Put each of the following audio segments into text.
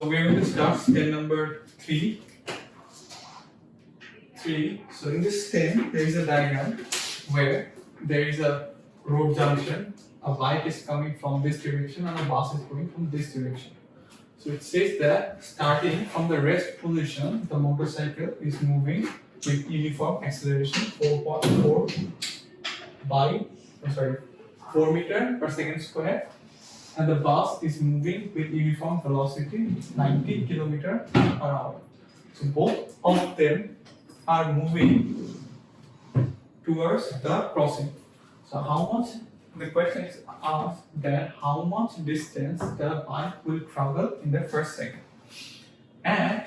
we are going to start step number 3. So in this step, there is a diagram where there is a road junction. A bike is coming from this direction and a bus is coming from this direction. So it says that starting from the rest position, the motorcycle is moving with uniform acceleration 4 meter per second square, and the bus is moving with uniform velocity 90 kilometer per hour. So both of them are moving towards the crossing. So how much? The question is asked that how much distance the bike will travel in the first second, and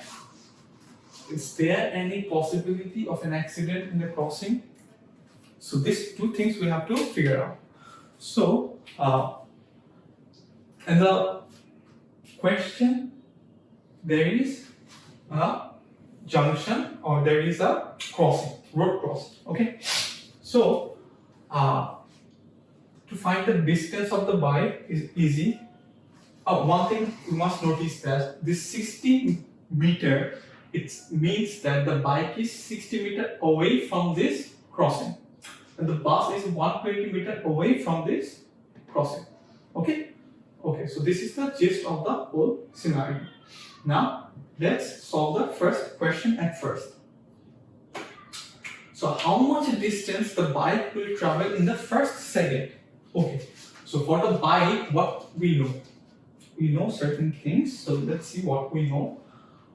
is there any possibility of an accident in the crossing? So these two things we have to figure out. So in the question, there is a junction or there is a crossing, road crossing. Okay, so to find the distance of the bike is easy. One thing you must notice that this 60 meter, it means that the bike is 60 meter away from this crossing, and the bus is 120 meter away from this crossing. Okay, so this is the gist of the whole scenario. Now let's solve the first question at first. So how much distance the bike will travel in the first second? Okay, so for the bike, what we know? We know certain things. So let's see what we know.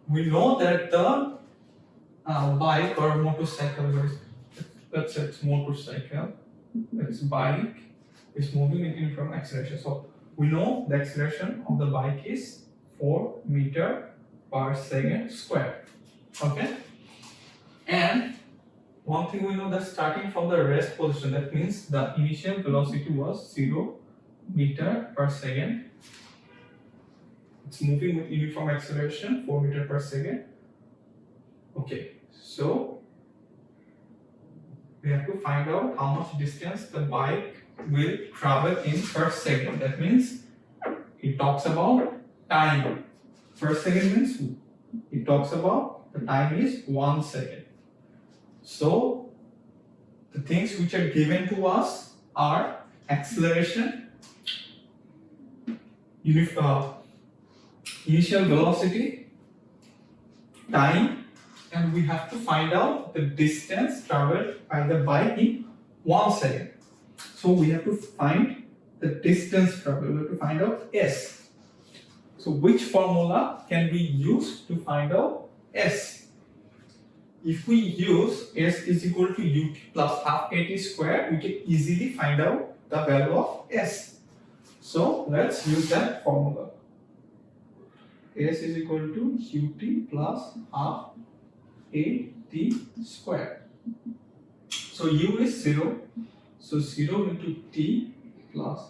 We know that the bike or motorcycle, let's say it's motorcycle, it's bike, is moving in uniform acceleration. So we know the acceleration of the bike is 4 meter per second square. Okay, and one thing we know that starting from the rest position, that means the initial velocity was 0 meter per second. It's moving with uniform acceleration 4 meter per second. Okay, so we have to find out how much distance the bike will travel in per second. That means it talks about time. Per second means it talks about the time is 1 second. So the things which are given to us are acceleration, initial velocity, time, and we have to find out the distance traveled by the bike in 1 second. So we have to find the distance traveled. We have to find out S. So which formula can we use to find out S? If we use S is equal to ut plus half at square, we can easily find out the value of S. So let's use that formula. S is equal to ut plus half at square. So u is 0. So 0 into t plus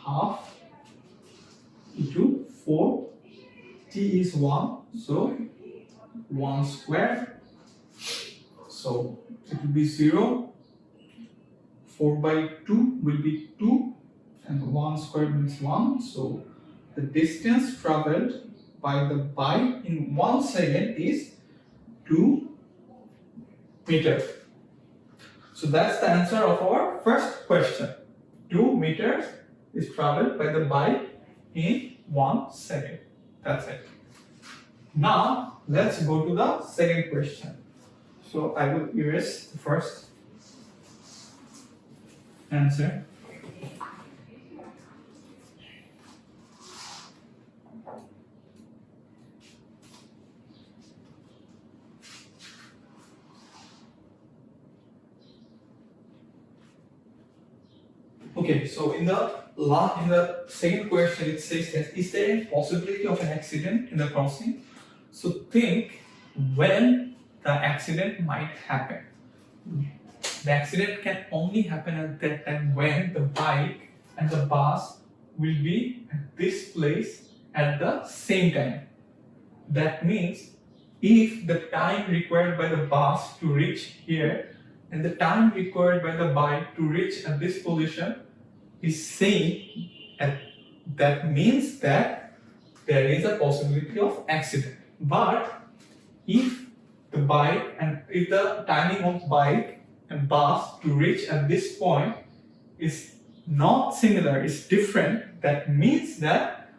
half into 4. T is 1. So 1 square. So it will be 0. 4 by 2 will be 2. And 1 squared means 1. So the distance traveled by the bike in 1 second is 2 meters. So that's the answer of our first question. 2 meters is traveled by the bike in 1 second. That's it. Now let's go to the second question. So I will erase the first answer. Okay, so in the second question it says that is there any possibility of an accident in the crossing? So think when the accident might happen. The accident can only happen at that time when the bike and the bus will be at this place at the same time. That means if the time required by the bus to reach here and the time required by the bike to reach at this position is same, and that means that there is a possibility of accident. But if the timing of bike and bus to reach at this point is not similar, is different, that means that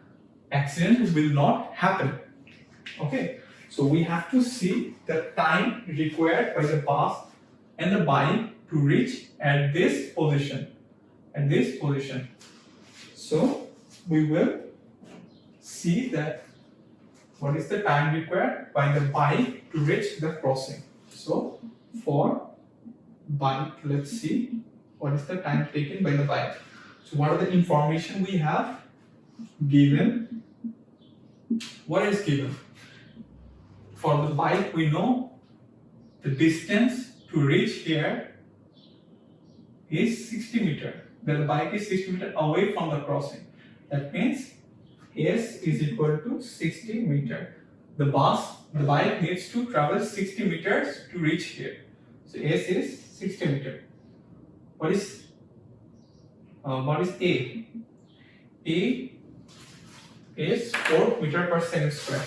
accident will not happen. Okay, so we have to see the time required by the bus and the bike to reach at this position. So we will see that what is the time required by the bike to reach the crossing. So for bike, let's see what is the time taken by the bike. So what are the information we have given? What is given? For the bike, we know the distance to reach here is 60 meters. The bike is 60 meters away from the crossing. That means S is equal to 60 meters. The bike needs to travel 60 meters to reach here. So S is 60 meters. What is A? A is 4 meters per second square.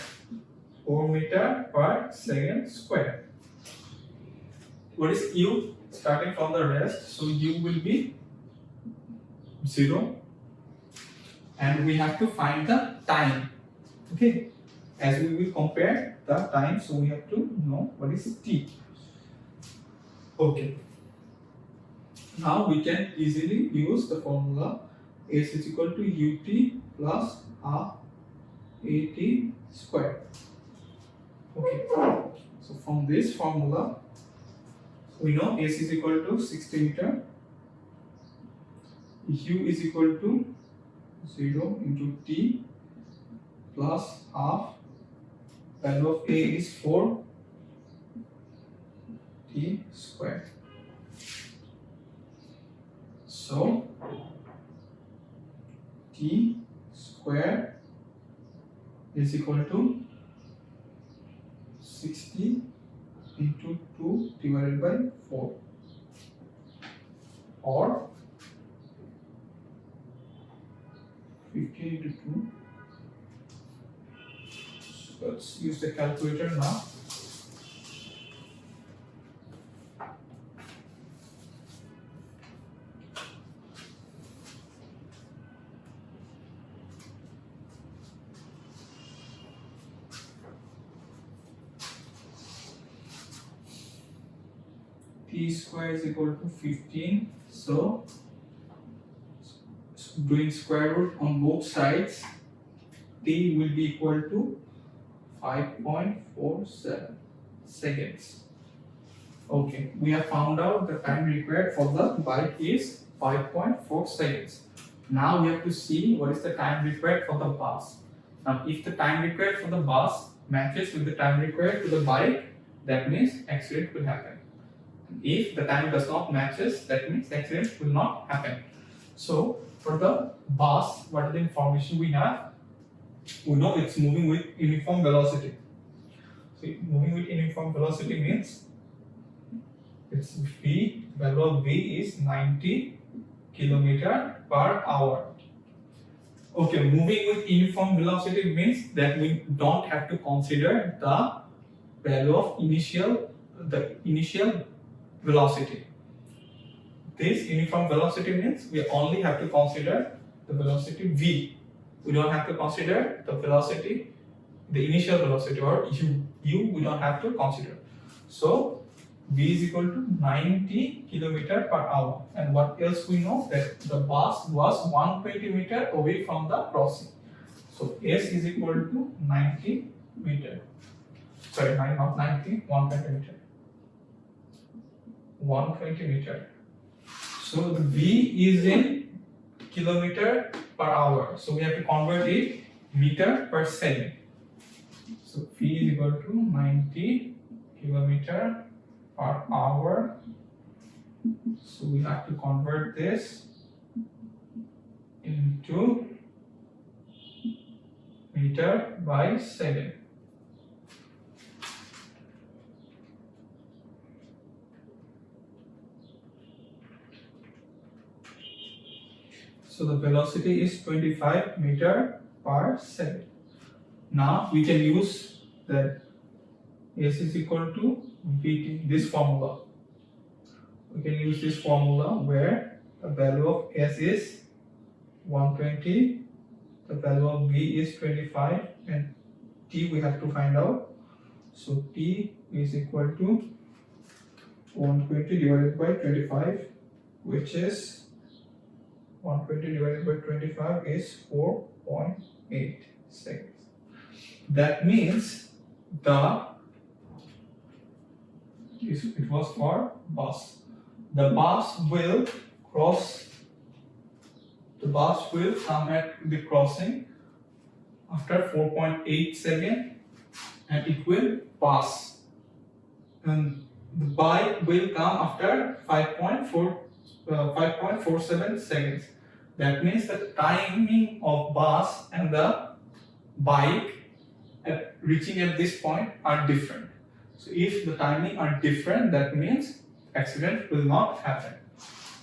4 meters per second square. What is U? Starting from the rest, so U will be 0. And we have to find the time. Okay, as we will compare the time, so we have to know what is T. Okay, now we can easily use the formula S is equal to UT plus half AT square. Okay, so from this formula we know S is equal to 60 meters, U is equal to 0 into T plus half, value of A is 4 T square. So T square is equal to 60 into 2 divided by 4, or 15 into 2. So let's use the calculator now. T square is equal to 15. So doing square root on both sides, T will be equal to 5.47 seconds. Okay, we have found out the time required for the bike is 5.4 seconds. Now we have to see what is the time required for the bus. Now if the time required for the bus matches with the time required to the bike, that means accident will happen. If the time does not matches, that means accident will not happen. So for the bus, what are the information we have? We know it's moving with uniform velocity. So moving with uniform velocity means its V, value of V is 90 km per hour. Okay, moving with uniform velocity means that we don't have to consider the value of initial velocity. This uniform velocity means we only have to consider the velocity V. We don't have to consider the velocity, the initial velocity, or U we don't have to consider. So V is equal to 90 km per hour. And what else we know? That the bus was 120 meters away from the crossing. So S is equal to 90 meters. Sorry, not 90, 120 meters. 120 meters. So the V is in kilometer per hour. So we have to convert it meter per second. So V is equal to 90 kilometer per hour. So we have to convert this into meter by second. So the velocity is 25 meter per second. Now we can use that S is equal to Vt, this formula. We can use this formula where the value of S is 120, the value of V is 25, and T we have to find out. So T is equal to 120 divided by 25, which is 120 divided by 25 is 4.8 seconds. That means it was for bus. The bus will come at the crossing after 4.8 seconds and it will pass. And the bike will come after 5.47 seconds. That means the timing of bus and the bike at reaching at this point are different. So if the timing are different, that means accident will not happen.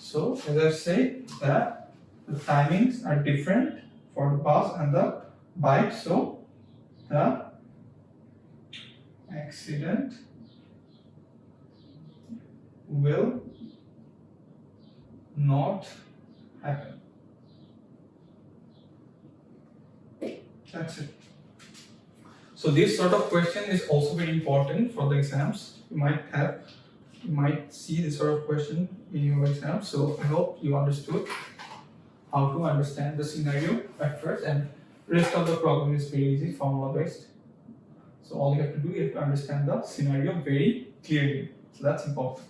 So as I say that the timings are different for the bus and the bike, so the accident will not happen. That's it. So this sort of question is also very important for the exams. You might see this sort of question in your exam. So I hope you understood how to understand the scenario at first, and rest of the problem is very easy, formula based. So all you have to do is to understand the scenario very clearly. So that's important.